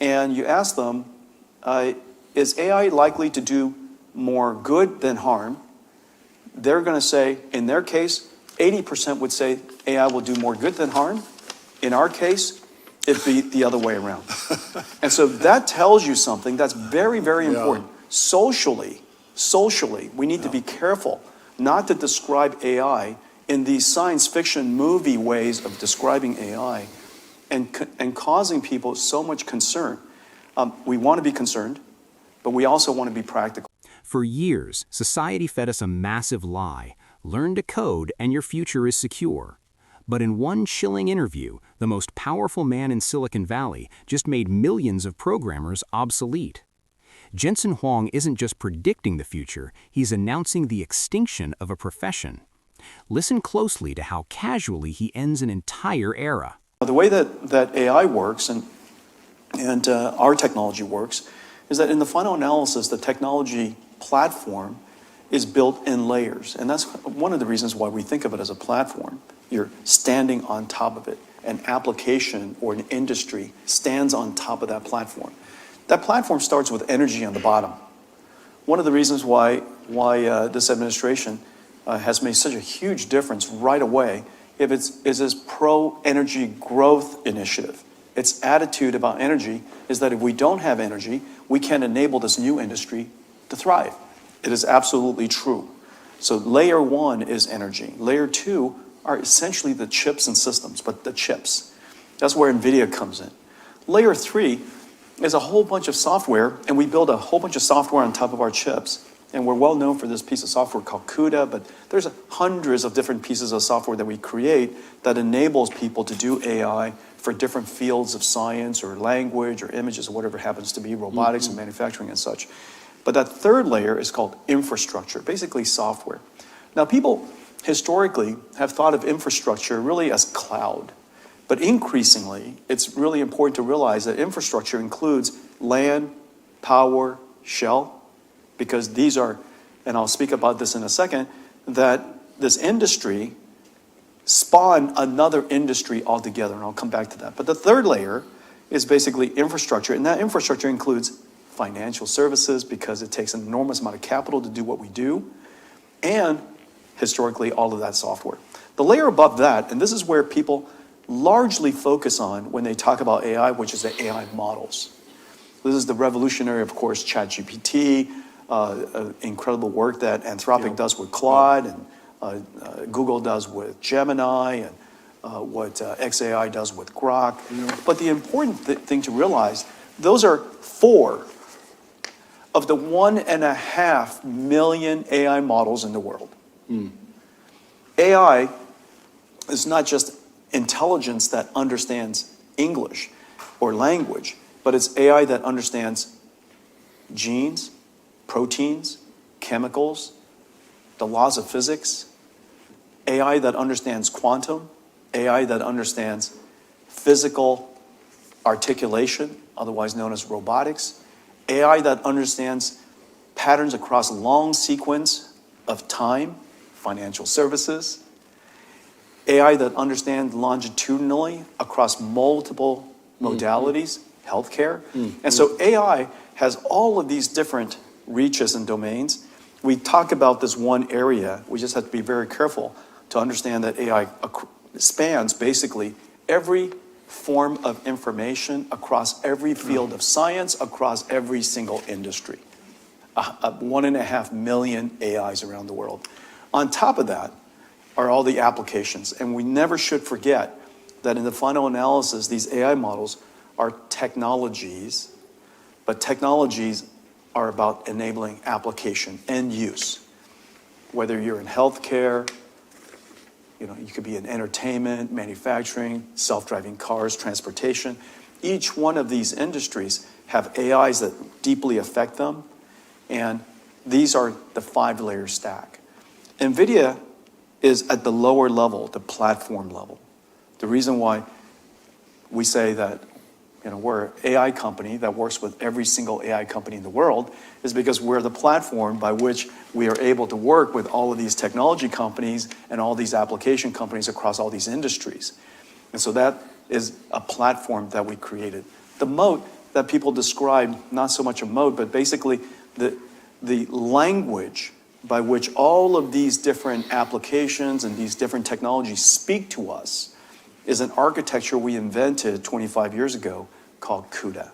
and you ask them, is AI likely to do more good than harm? They're going to say, in their case, 80% would say AI will do more good than harm. In our case, it'd be the other way around. And so that tells you something that's very, very important. Socially, we need to be careful not to describe AI in these science fiction movie ways of describing AI and causing people so much concern. We want to be concerned, but we also want to be practical. For years, society fed us a massive lie. Learn to code and your future is secure. But in one chilling interview, the most powerful man in Silicon Valley just made millions of programmers obsolete. Jensen Huang isn't just predicting the future, he's announcing the extinction of a profession. Listen closely to how casually he ends an entire era. The way that AI works and our technology works is that in the final analysis, the technology platform is built in layers. And that's one of the reasons why we think of it as a platform. You're standing on top of it. An application or an industry stands on top of that platform. That platform starts with energy on the bottom. One of the reasons why this administration has made such a huge difference right away is this pro-energy growth initiative. Its attitude about energy is that if we don't have energy, we can't enable this new industry to thrive. It is absolutely true. So layer one is energy. Layer two are essentially the chips and systems, but the chips. That's where NVIDIA comes in. Layer three is a whole bunch of software, and we build a whole bunch of software on top of our chips. And we're well known for this piece of software called CUDA, but there's hundreds of different pieces of software that we create that enables people to do AI for different fields of science or language or images or whatever happens to be, robotics and manufacturing and such. But that third layer is called infrastructure, basically software. Now, people historically have thought of infrastructure really as cloud. But increasingly, it's really important to realize that infrastructure includes land, power, shell, because these are, and I'll speak about this in a second, that this industry spawned another industry altogether, and I'll come back to that. But the third layer is basically infrastructure, and that infrastructure includes financial services because it takes an enormous amount of capital to do what we do, and historically all of that software. The layer above that, and this is where people largely focus on when they talk about AI, which is the AI models. This is the revolutionary, of course, ChatGPT, incredible work that Anthropic does with Claude, and Google does with Gemini, and what XAI does with Grok. But the important thing to realize, those are 4 of the 1.5 million AI models in the world. AI is not just intelligence that understands English or language, but it's AI that understands genes, proteins, chemicals, the laws of physics, AI that understands quantum, AI that understands physical articulation, otherwise known as robotics, AI that understands patterns across long sequence of time, financial services, AI that understands longitudinally across multiple modalities, healthcare. And so AI has all of these different reaches and domains. We talk about this one area. We just have to be very careful to understand that AI spans basically every form of information across every field of science, across every single industry. 1.5 million AIs around the world. On top of that are all the applications. And we never should forget that in the final analysis, these AI models are technologies, but technologies are about enabling application and use. Whether you're in healthcare, you could be in entertainment, manufacturing, self-driving cars, transportation. Each one of these industries have AIs that deeply affect them, and these are the 5-layer stack. NVIDIA is at the lower level, the platform level. The reason why we say that we're an AI company that works with every single AI company in the world is because we're the platform by which we are able to work with all of these technology companies and all these application companies across all these industries. And so that is a platform that we created. The moat that people describe, not so much a mode, but basically the language by which all of these different applications and these different technologies speak to us is an architecture we invented 25 years ago called CUDA.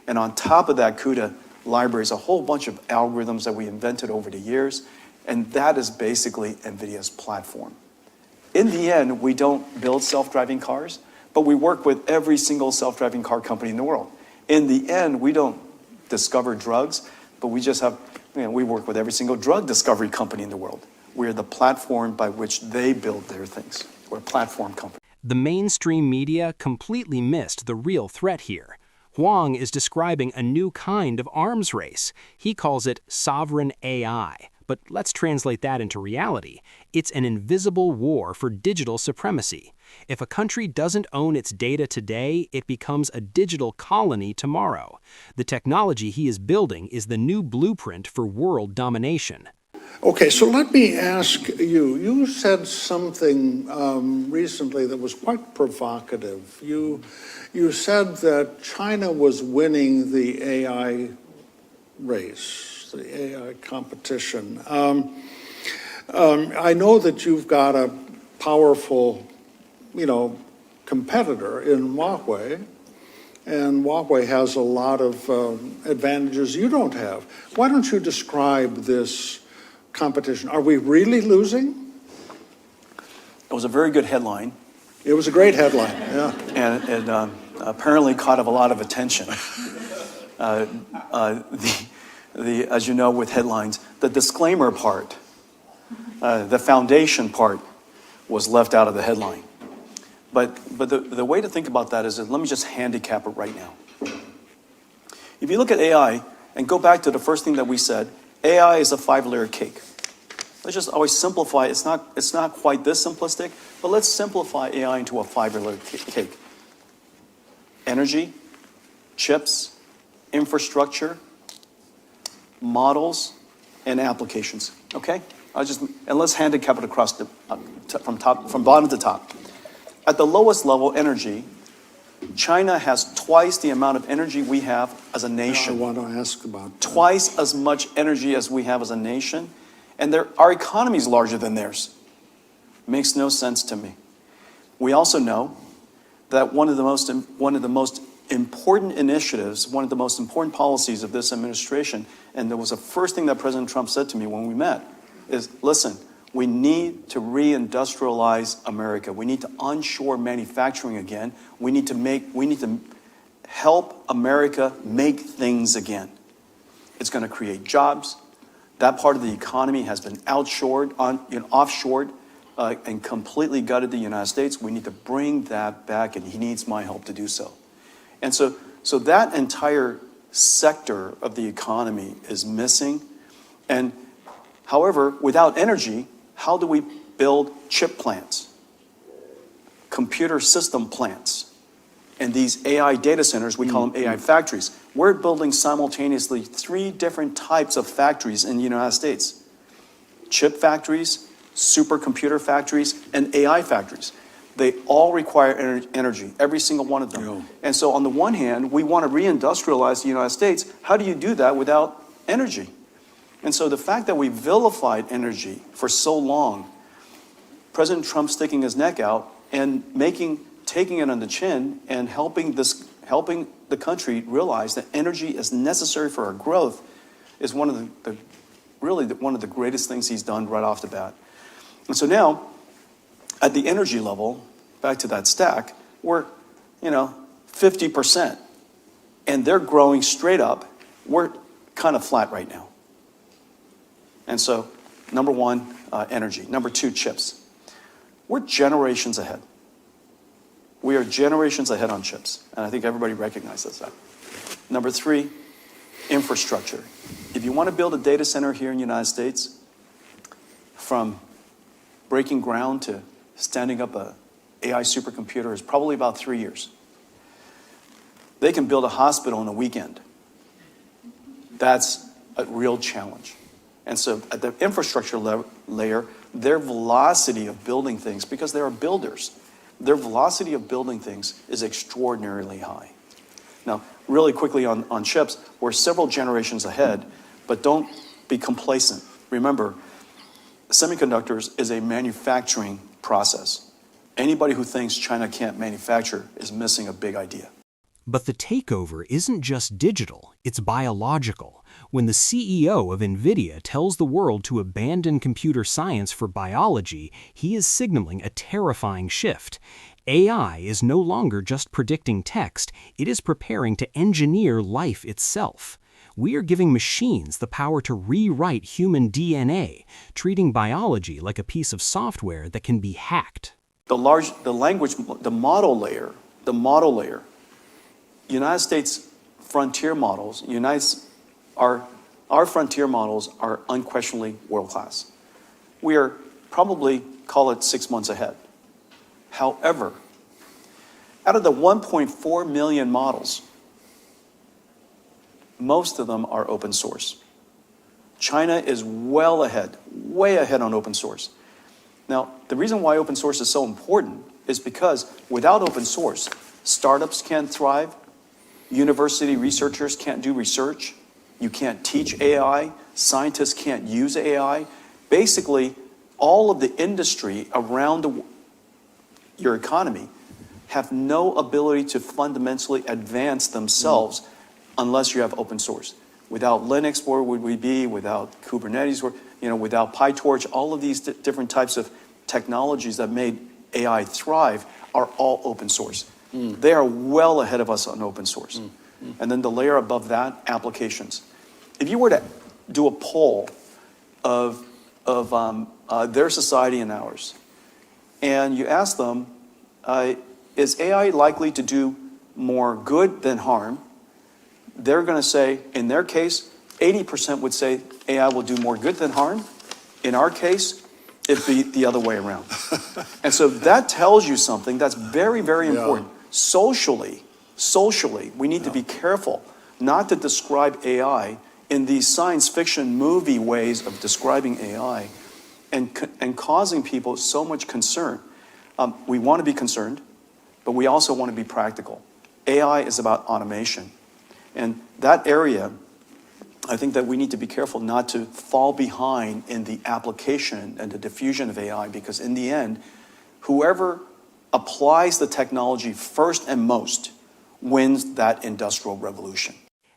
And on top of that CUDA library is a whole bunch of algorithms that we invented over the years, and that is basically NVIDIA's platform. In the end, we don't build self-driving cars, but we work with every single self-driving car company in the world. In the end, we don't discover drugs, but we just have, we work with every single drug discovery company in the world. We're the platform by which they build their things. We're a platform company. The mainstream media completely missed the real threat here. Huang is describing a new kind of arms race. He calls it sovereign AI. But let's translate that into reality. It's an invisible war for digital supremacy. If a country doesn't own its data today, it becomes a digital colony tomorrow. The technology he is building is the new blueprint for world domination. Okay, so let me ask you, you said something recently that was quite provocative. You said that China was winning the AI race, the AI competition. I know that you've got a powerful, competitor in Huawei, and Huawei has a lot of advantages you don't have. Why don't you describe this competition? Are we really losing? It was a very good headline. It was a great headline, yeah. And it apparently caught a lot of attention. As you know, with headlines, the disclaimer part, the foundation part was left out of the headline. But the way to think about that is, let me just handicap it right now. If you look at AI, and go back to the first thing that we said, AI is a 5-layer cake. Let's just always simplify. It's not quite this simplistic, but let's simplify AI into a 5-layer cake. Energy, chips, infrastructure, models, and applications. Okay? And let's handicap it across from bottom to top. At the lowest level, energy, China has twice the amount of energy we have as a nation. I want to ask about that. Twice as much energy as we have as a nation, and our economy is larger than theirs. Makes no sense to me. We also know that one of the most important initiatives, one of the most important policies of this administration, and that was the first thing that President Trump said to me when we met, is, listen, we need to reindustrialize America. We need to onshore manufacturing again. We need to help America make things again. It's going to create jobs. That part of the economy has been offshored and completely gutted the United States. We need to bring that back, and he needs my help to do so. And so that entire sector of the economy is missing. And however, without energy, how do we build chip plants, computer system plants, and these AI data centers? We call them AI factories. We're building simultaneously 3 different types of factories in the United States: chip factories, supercomputer factories, and AI factories. They all require energy, every single one of them. Yeah. And so on the one hand, we want to reindustrialize the United States. How do you do that without energy? And so the fact that we vilified energy for so long, President Trump sticking his neck out and taking it on the chin and helping the country realize that energy is necessary for our growth, is one of one of the greatest things he's done right off the bat. And so now, at the energy level, back to that stack, we're 50%, and they're growing straight up. We're kind of flat right now. And so, number 1, energy. Number 2, chips. We're generations ahead. We are generations ahead on chips, and I think everybody recognizes that. Number 3, infrastructure. If you want to build a data center here in the United States, from breaking ground to standing up a AI supercomputer is probably about 3 years. They can build a hospital in a weekend. That's a real challenge. And so at the infrastructure layer, their velocity of building things, because they are builders, their velocity of building things is extraordinarily high. Now, really quickly on chips, we're several generations ahead, but don't be complacent. Remember, semiconductors is a manufacturing process. Anybody who thinks China can't manufacture is missing a big idea. But the takeover isn't just digital, it's biological. When the CEO of NVIDIA tells the world to abandon computer science for biology, he is signaling a terrifying shift. AI is no longer just predicting text, it is preparing to engineer life itself. We are giving machines the power to rewrite human DNA, treating biology like a piece of software that can be hacked. The model layer, United States frontier models, our frontier models are unquestionably world-class. We are probably, call it 6 months ahead. However, out of the 1.4 million models, most of them are open source. China is well ahead, way ahead on open source. Now, the reason why open source is so important is because without open source, startups can't thrive, university researchers can't do research, you can't teach AI, scientists can't use AI. Basically, all of the industry around your economy have no ability to fundamentally advance themselves unless you have open source. Without Linux, where would we be? Without Kubernetes, without PyTorch, all of these different types of technologies that made AI thrive are all open source. They are well ahead of us on open source. And then the layer above that, applications. If you were to do a poll of their society and ours, and you ask them, is AI likely to do more good than harm? They're going to say, in their case, 80% would say AI will do more good than harm. In our case, it'd be the other way around. And so that tells you something that's very, very important. Socially, we need to be careful not to describe AI in these science fiction movie ways of describing AI and causing people so much concern. We want to be concerned, but we also want to be practical. AI is about automation. And that area, I think that we need to be careful not to fall behind in the application and the diffusion of AI, because in the end, whoever applies the technology first and most wins that industrial revolution.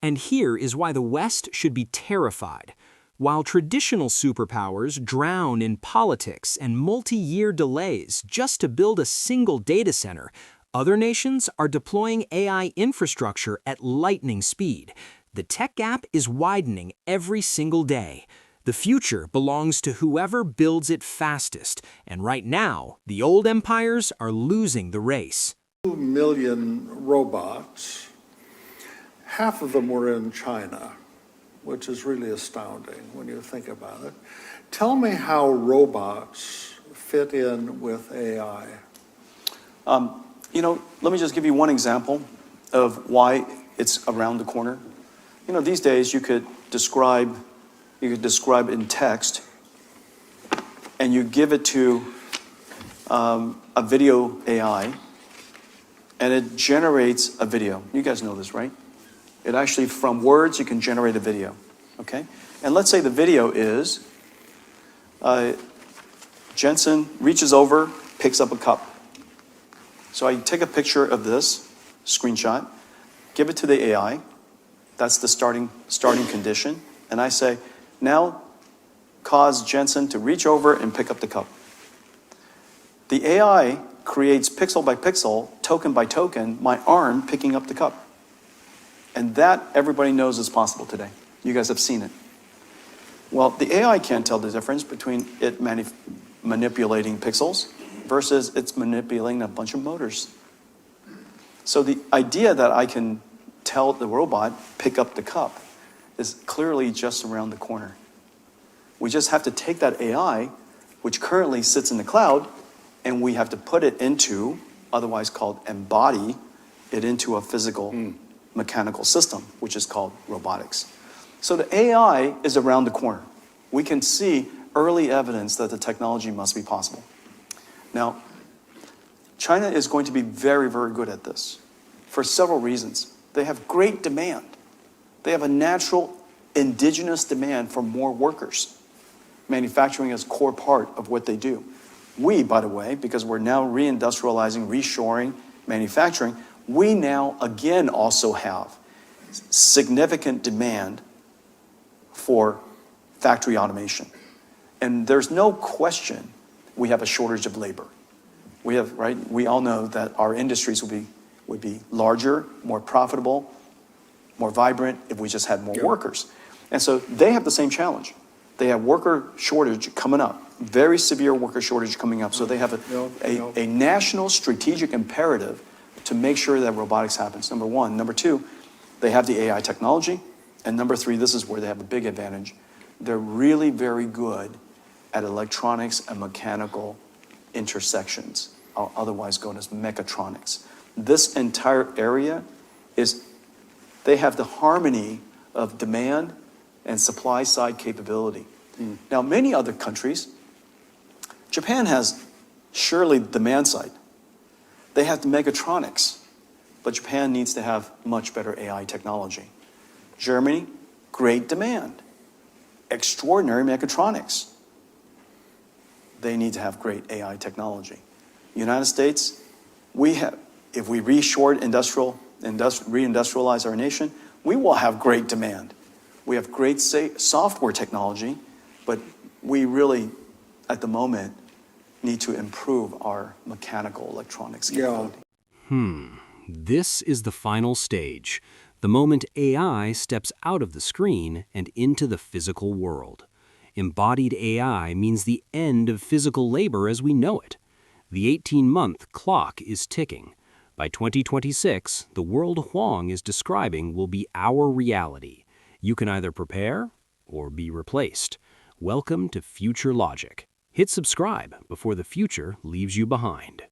And here is why the West should be terrified. While traditional superpowers drown in politics and multi-year delays just to build a single data center, other nations are deploying AI infrastructure at lightning speed. The tech gap is widening every single day. The future belongs to whoever builds it fastest, and right now, the old empires are losing the race. 2 million robots, half of them were in China, which is really astounding when you think about it. Tell me how robots fit in with AI. Let me just give you one example of why it's around the corner. These days you could describe in text, and you give it to a video AI, and it generates a video. You guys know this, right? It actually, from words, you can generate a video, okay? And let's say the video is Jensen reaches over, picks up a cup. So I take a picture of this screenshot, give it to the AI. That's the starting condition. And I say, now cause Jensen to reach over and pick up the cup. The AI creates pixel by pixel, token by token, my arm picking up the cup. And that everybody knows is possible today. You guys have seen it. Well, the AI can't tell the difference between it manipulating pixels versus it's manipulating a bunch of motors. So the idea that I can tell the robot, pick up the cup, is clearly just around the corner. We just have to take that AI, which currently sits in the cloud, and we have to put it into, otherwise called embody it into a physical mechanical system, which is called robotics. So the AI is around the corner. We can see early evidence that the technology must be possible. Now, China is going to be very, very good at this for several reasons. They have great demand. They have a natural indigenous demand for more workers. Manufacturing is a core part of what they do. We, by the way, because we're now reindustrializing, reshoring, manufacturing, we now again also have significant demand for factory automation. And there's no question we have a shortage of labor. We have, right? We all know that our industries would be larger, more profitable, more vibrant if we just had more workers. And so they have the same challenge. They have worker shortage coming up, very severe worker shortage coming up. So they have a national strategic imperative to make sure that robotics happens, number one. Number two, they have the AI technology. And number three, this is where they have a big advantage. They're really very good at electronics and mechanical intersections, otherwise known as mechatronics. This entire area they have the harmony of demand and supply side capability. Now, many other countries, Japan has surely the demand side. They have the mechatronics, but Japan needs to have much better AI technology. Germany, great demand, extraordinary mechatronics. They need to have great AI technology. United States, if we reshore reindustrialize our nation, we will have great demand. We have great software technology, but we really, at the moment, need to improve our mechanical electronics capability. This is the final stage, the moment AI steps out of the screen and into the physical world. Embodied AI means the end of physical labor as we know it. The 18-month clock is ticking. By 2026, the world Huang is describing will be our reality. You can either prepare or be replaced. Welcome to Future Logic. Hit subscribe before the future leaves you behind.